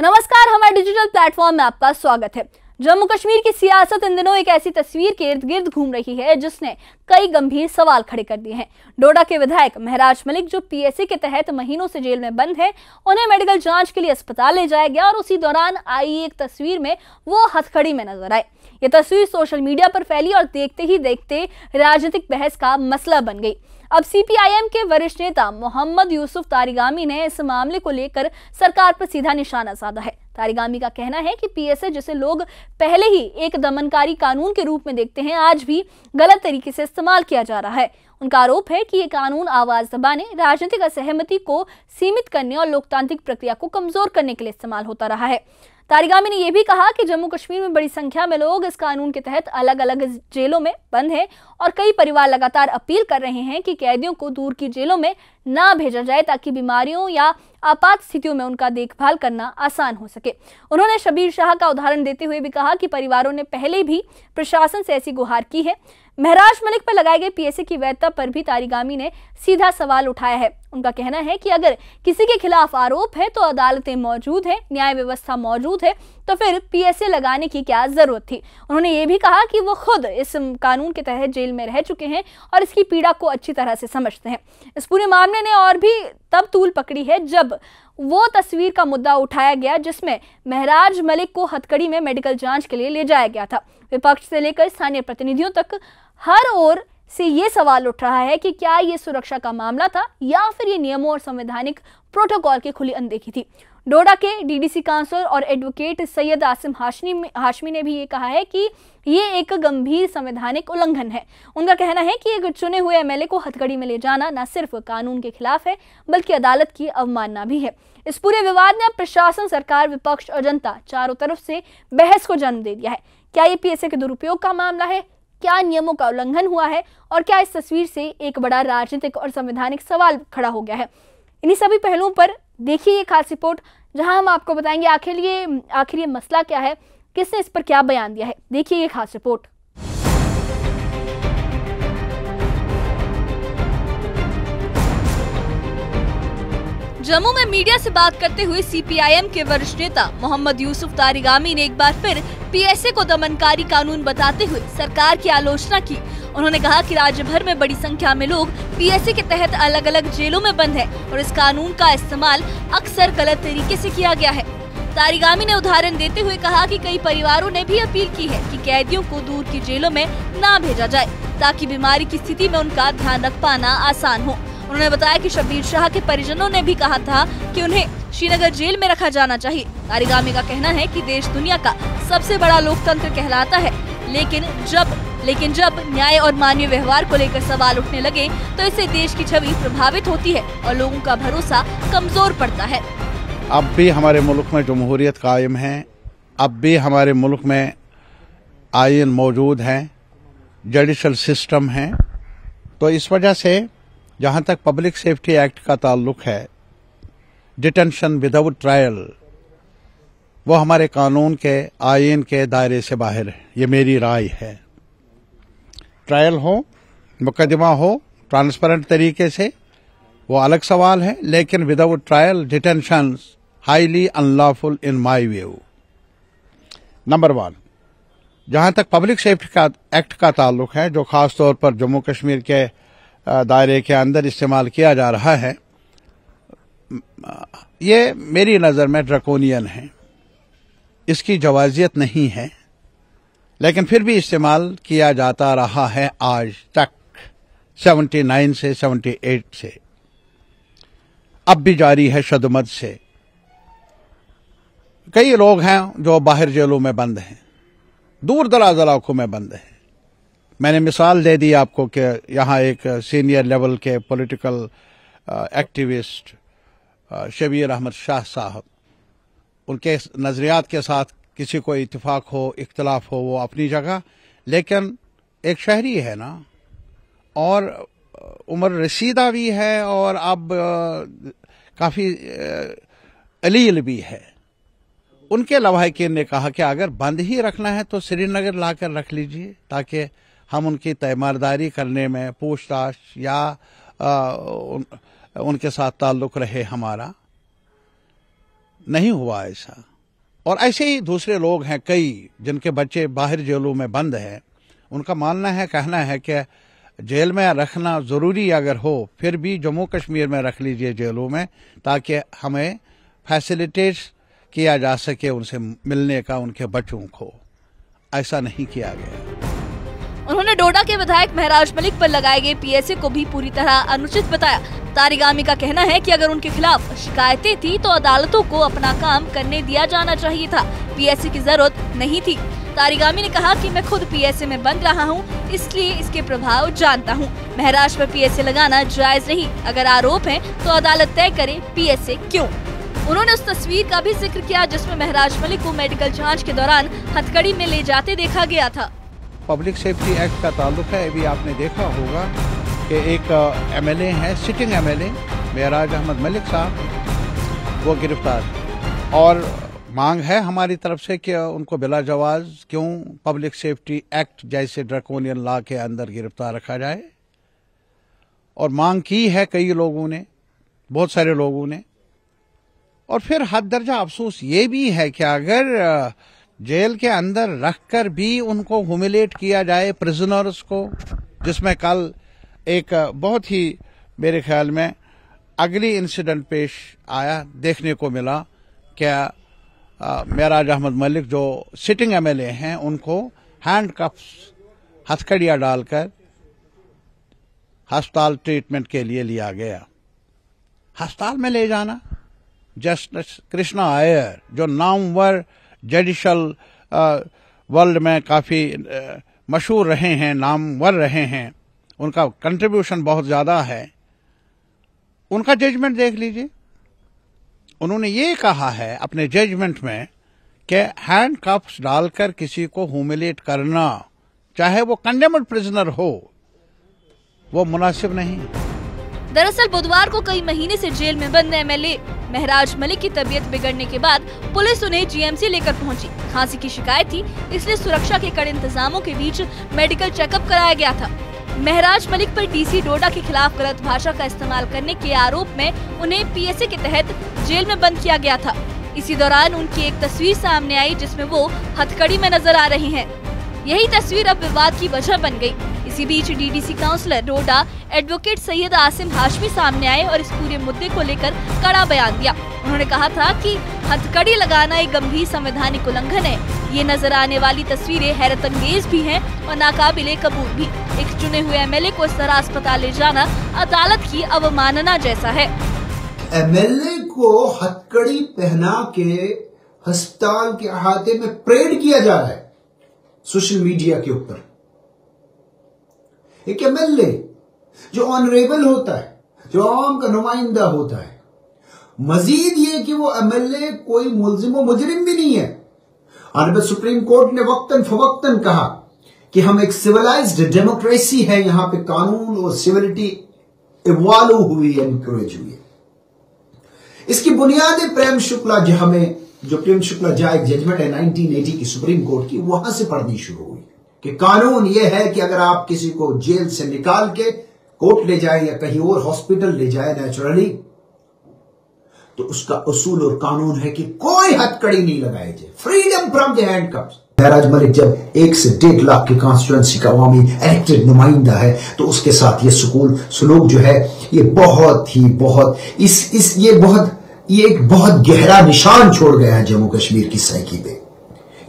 नमस्कार, हमारे digital platform में आपका स्वागत है। जम्मू कश्मीर की सियासत इन दिनों एक ऐसी तस्वीर के इर्द गिर्द घूम रही है जिसने कई गंभीर सवाल खड़े कर दिए हैं। डोडा के विधायक महराज मलिक जो पीएसए के तहत महीनों से जेल में बंद है, उन्हें मेडिकल जांच के लिए अस्पताल ले जाया गया और उसी दौरान आई एक तस्वीर में वो हथकड़ी में नजर आए। ये तस्वीर सोशल मीडिया पर फैली और देखते ही देखते राजनीतिक बहस का मसला बन गई। अब सीपीआईएम के वरिष्ठ नेता मोहम्मद यूसुफ तारिगामी ने इस मामले को लेकर सरकार पर सीधा निशाना साधा है। तारिगामी का कहना है कि पीएसए जिसे लोग पहले ही एक दमनकारी कानून के रूप में देखते हैं, आज भी गलत तरीके से इस्तेमाल किया जा रहा है। उनका आरोप है कि ये कानून आवाज दबाने, राजनीतिक असहमति को सीमित करने और लोकतांत्रिक प्रक्रिया को कमजोर करने के लिए इस्तेमाल होता रहा है। तारिगामी ने यह भी कहा कि जम्मू कश्मीर में बड़ी संख्या में लोग इस कानून के तहत अलग अलग जेलों में बंद हैं और कई परिवार लगातार अपील कर रहे हैं कि कैदियों को दूर की जेलों में ना भेजा जाए ताकि बीमारियों या आपात स्थितियों में उनका देखभाल करना आसान हो सके। उन्होंने शबीर शाह का उदाहरण देते हुए भी कहा कि परिवारों ने पहले भी प्रशासन से ऐसी गुहार की है। महराज मलिक पर लगाए गए पीएसए की वैधता पर भी तारिगामी ने सीधा सवाल उठाया है। उनका कहना है कि अगर किसी के खिलाफ आरोप है तो अदालतें मौजूद है, न्याय व्यवस्था मौजूद है, तो फिर पीएसए लगाने की क्या जरूरत थी। उन्होंने ये भी कहा कि वो खुद इस कानून के तहत जेल में रह चुके हैं और इसकी पीड़ा को अच्छी तरह से समझते हैं। इस पूरे मामले ने और भी तब तूल पकड़ी है जब वो तस्वीर का मुद्दा उठाया गया जिसमें महराज मलिक को हथकड़ी में मेडिकल जांच के लिए ले जाया गया था। विपक्ष से लेकर स्थानीय प्रतिनिधियों तक हर ओर से ये सवाल उठ रहा है कि क्या ये सुरक्षा का मामला था या फिर ये नियमों और संवैधानिक प्रोटोकॉल की खुली अनदेखी थी। डोडा के डीडीसी काउंसिलर और एडवोकेट सैयद आसिम हाशमी ने भी ये कहा है कि ये एक गंभीर संवैधानिक उल्लंघन है। उनका कहना है कि एक चुने हुए एमएलए को हथकड़ी में ले जाना न सिर्फ कानून के खिलाफ है बल्कि अदालत की अवमानना भी है। इस पूरे विवाद ने अब प्रशासन, सरकार, विपक्ष और जनता चारों तरफ से बहस को जन्म दे दिया है। क्या ये पीएसए के दुरुपयोग का मामला है? क्या नियमों का उल्लंघन हुआ है? और क्या इस तस्वीर से एक बड़ा राजनीतिक और संवैधानिक सवाल खड़ा हो गया है? इन्हीं सभी पहलुओं पर देखिए ये खास रिपोर्ट, जहां हम आपको बताएंगे आखिर ये मसला क्या है, किसने इस पर क्या बयान दिया है। देखिए ये खास रिपोर्ट। जम्मू में मीडिया से बात करते हुए सीपीआईएम के वरिष्ठ नेता मोहम्मद यूसुफ तारिगामी ने एक बार फिर पीएसए को दमनकारी कानून बताते हुए सरकार की आलोचना की। उन्होंने कहा कि राज्य भर में बड़ी संख्या में लोग पीएसए के तहत अलग अलग जेलों में बंद हैं और इस कानून का इस्तेमाल अक्सर गलत तरीके से किया गया है। तारिगामी ने उदाहरण देते हुए कहा कि कई परिवारों ने भी अपील की है कि कैदियों को दूर की जेलों में ना भेजा जाए ताकि बीमारी की स्थिति में उनका ध्यान रख पाना आसान हो। उन्होंने बताया कि शबीर शाह के परिजनों ने भी कहा था कि उन्हें श्रीनगर जेल में रखा जाना चाहिए। तारिगामी का कहना है कि देश दुनिया का सबसे बड़ा लोकतंत्र कहलाता है, लेकिन जब न्याय और मानवीय व्यवहार को लेकर सवाल उठने लगे तो इससे देश की छवि प्रभावित होती है और लोगों का भरोसा कमजोर पड़ता है। अब भी हमारे मुल्क में जमहूरियत कायम है, अब भी हमारे मुल्क में आईन मौजूद है, जुडिशल सिस्टम है। तो इस वजह से जहां तक पब्लिक सेफ्टी एक्ट का ताल्लुक है, डिटेंशन विदाउट ट्रायल वो हमारे कानून के, आईन के दायरे से बाहर है। ये मेरी राय है। ट्रायल हो, मुकदमा हो ट्रांसपेरेंट तरीके से, वो अलग सवाल है, लेकिन without trial detention highly unlawful in my view. Number 1, जहां तक पब्लिक सेफ्टी एक्ट का ताल्लुक है, जो खास तौर पर जम्मू कश्मीर के दायरे के अंदर इस्तेमाल किया जा रहा है, ये मेरी नज़र में ड्रकोनियन है, इसकी जवाजियत नहीं है, लेकिन फिर भी इस्तेमाल किया जाता रहा है आज तक, 79 से 78 से, अब भी जारी है शदमत से। कई लोग हैं जो बाहर जेलों में बंद हैं, दूर दराज इलाकों में बंद हैं। मैंने मिसाल दे दी आपको कि यहाँ एक सीनियर लेवल के पॉलिटिकल एक्टिविस्ट शबीर अहमद शाह साहब, उनके नज़रियात के साथ किसी को इत्तेफाक हो, इख्तलाफ हो, वो अपनी जगह, लेकिन एक शहरी है ना, और उम्र रसीदा भी है और अब काफ़ी अलील भी है। उनके लवाहिकीन ने कहा कि अगर बंद ही रखना है तो श्रीनगर लाकर रख लीजिए ताकि हम उनकी तैमारदारी करने में, पूछताछ या उनके साथ ताल्लुक रहे हमारा। नहीं हुआ ऐसा। और ऐसे ही दूसरे लोग हैं कई जिनके बच्चे बाहर जेलों में बंद हैं। उनका मानना है, कहना है कि जेल में रखना ज़रूरी अगर हो फिर भी जम्मू कश्मीर में रख लीजिए जेलों में, ताकि हमें फैसिलिटेट किया जा सके उनसे मिलने का उनके बच्चों को। ऐसा नहीं किया गया। उन्होंने डोडा के विधायक महराज मलिक पर लगाए गए पीएसए को भी पूरी तरह अनुचित बताया। तारिगामी का कहना है कि अगर उनके खिलाफ शिकायतें थी तो अदालतों को अपना काम करने दिया जाना चाहिए था, पीएसए की जरूरत नहीं थी। तारिगामी ने कहा कि मैं खुद पीएसए में बंद रहा हूं, इसलिए इसके प्रभाव जानता हूं। महराज पर पीएसए लगाना जायज नहीं, अगर आरोप है तो अदालत तय करे पीएसए क्यों। उन्होंने उस तस्वीर का भी जिक्र किया जिसमें महराज मलिक को मेडिकल जांच के दौरान हथकड़ी में ले जाते देखा गया था। पब्लिक सेफ्टी एक्ट का ताल्लुक है, अभी आपने देखा होगा कि एक एमएलए है, सिटिंग एमएलए महराज अहमद मलिक साहब, वो गिरफ्तार, और मांग है हमारी तरफ से कि उनको बिला जवाज क्यों पब्लिक सेफ्टी एक्ट जैसे ड्रैकोनियन लॉ के अंदर गिरफ्तार रखा जाए। और मांग की है कई लोगों ने, बहुत सारे लोगों ने। और फिर हद दर्जा अफसोस ये भी है कि अगर जेल के अंदर रखकर भी उनको ह्यूमिलेट किया जाए प्रिजनर्स को, जिसमें कल एक बहुत ही मेरे ख्याल में अगली इंसिडेंट पेश आया, देखने को मिला क्या महराज अहमद मलिक जो सिटिंग एमएलए हैं उनको हैंडकफ्स, हथकड़ियां डालकर अस्पताल ट्रीटमेंट के लिए लिया गया। अस्पताल में ले जाना, जस्टिस कृष्णा अय्यर जो नामवर जुडिशल वर्ल्ड में काफी मशहूर रहे हैं, नामवर रहे हैं, उनका कंट्रीब्यूशन बहुत ज्यादा है, उनका जजमेंट देख लीजिए। उन्होंने ये कहा है अपने जजमेंट में कि हैंडकफ्स डालकर किसी को ह्यूमिलेट करना, चाहे वो कंडेम्ड प्रिजनर हो, वो मुनासिब नहीं। दरअसल बुधवार को कई महीने से जेल में बंद एमएलए महराज मलिक की तबीयत बिगड़ने के बाद पुलिस उन्हें जीएमसी लेकर पहुंची। खांसी की शिकायत थी, इसलिए सुरक्षा के कड़े इंतजामों के बीच मेडिकल चेकअप कराया गया था। महराज मलिक पर डीसी डोडा के खिलाफ गलत भाषा का इस्तेमाल करने के आरोप में उन्हें पीएसए के तहत जेल में बंद किया गया था। इसी दौरान उनकी एक तस्वीर सामने आई जिसमें वो हथकड़ी में नजर आ रही हैं। यही तस्वीर अब विवाद की वजह बन गई। इसी बीच डीडीसी काउंसलर डोडा एडवोकेट सैयद आसिम हाशमी सामने आए और इस पूरे मुद्दे को लेकर कड़ा बयान दिया। उन्होंने कहा था कि हथकड़ी लगाना एक गंभीर संवैधानिक उल्लंघन है। ये नजर आने वाली तस्वीरें हैरत अंगेज भी हैं और नाकाबिले कबूल भी। एक चुने हुए एमएलए को इस तरह अस्पताल ले जाना अदालत की अवमानना जैसा है। एमएलए को हथकड़ी पहना के अस्पताल के अहाते में परेड किया जा रहा है सोशल मीडिया के ऊपर। एक एमएलए जो ऑनरेबल होता है, जो आवाम का नुमाइंदा होता है, मजीद ये कि वो एमएलए कोई मुल्जिम व मुजरिम भी नहीं है। ऑनरेबल सुप्रीम कोर्ट ने वक्तन फवक्तन कहा कि हम एक सिविलाइज्ड डेमोक्रेसी है, यहां पे कानून और सिविलिटी इवॉल्व हुई है, इंकरेज हुई है। इसकी बुनियाद प्रेम शुक्ला जा एक जजमेंट है 1980 की सुप्रीम कोर्ट की, वहां से पढ़नी शुरू हुई कि कानून यह है कि अगर आप किसी को जेल से निकाल के कोर्ट ले जाए या कहीं और हॉस्पिटल ले जाए नेचुरली, तो उसका उसूल और कानून है कि कोई हथकड़ी नहीं लगाई जाए, फ्रीडम फ्रॉम द हैंडकफ्स। महराज मलिक जब 1 से 1.5 लाख की कॉन्स्टिट्यूंसी का अवामी इलेक्टेड नुमाइंदा है, तो उसके साथ ये सलूक जो है ये ये एक बहुत गहरा निशान छोड़ गया है जम्मू कश्मीर की साइकी पे।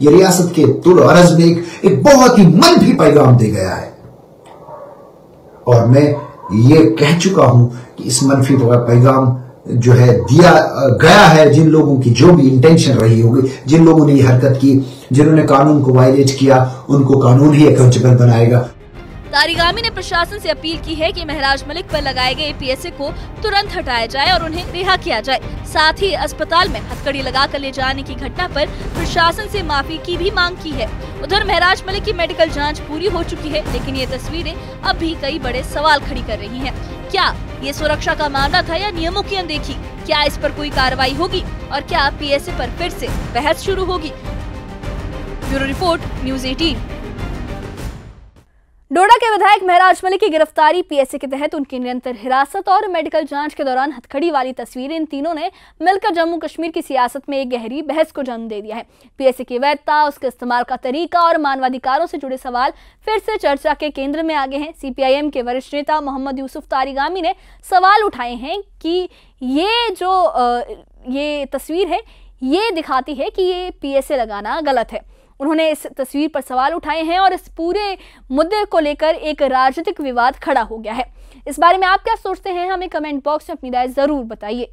ये रियासत के तुल अर्ज में एक बहुत ही मनफी पैगाम दे गया है। और मैं ये कह चुका हूं कि इस मनफी पैगाम जो है दिया गया है, जिन लोगों की जो भी इंटेंशन रही होगी, जिन लोगों ने ये हरकत की, जिन्होंने कानून को वायलेट किया, उनको कानून ही अकाउंटेबल बनाएगा। तारिगामी ने प्रशासन से अपील की है कि महराज मलिक पर लगाए गए पीएसए को तुरंत हटाया जाए और उन्हें रिहा किया जाए। साथ ही अस्पताल में हथकड़ी लगाकर ले जाने की घटना पर प्रशासन से माफी की भी मांग की है। उधर महराज मलिक की मेडिकल जांच पूरी हो चुकी है, लेकिन ये तस्वीरें अब भी कई बड़े सवाल खड़ी कर रही हैं। क्या ये सुरक्षा का मामला था या नियमों की अनदेखी? क्या इस पर कोई कार्रवाई होगी और क्या पीएसए पर फिर से बहस शुरू होगी? Bureau report, news 18। डोडा के विधायक महराज मलिक की गिरफ्तारी, पीएसए के तहत उनकी निरंतर हिरासत और मेडिकल जांच के दौरान हथकड़ी वाली तस्वीरें, इन तीनों ने मिलकर जम्मू कश्मीर की सियासत में एक गहरी बहस को जन्म दे दिया है। पीएसए की वैधता, उसके इस्तेमाल का तरीका और मानवाधिकारों से जुड़े सवाल फिर से चर्चा के केंद्र में आ गए हैं। सीपीआईएम के वरिष्ठ नेता मोहम्मद यूसुफ तारिगामी ने सवाल उठाए हैं कि ये तस्वीर है, ये दिखाती है कि ये पीएसए लगाना गलत है। उन्होंने इस तस्वीर पर सवाल उठाए हैं और इस पूरे मुद्दे को लेकर एक राजनीतिक विवाद खड़ा हो गया है। इस बारे में आप क्या सोचते हैं, हमें कमेंट बॉक्स में अपनी राय जरूर बताइए।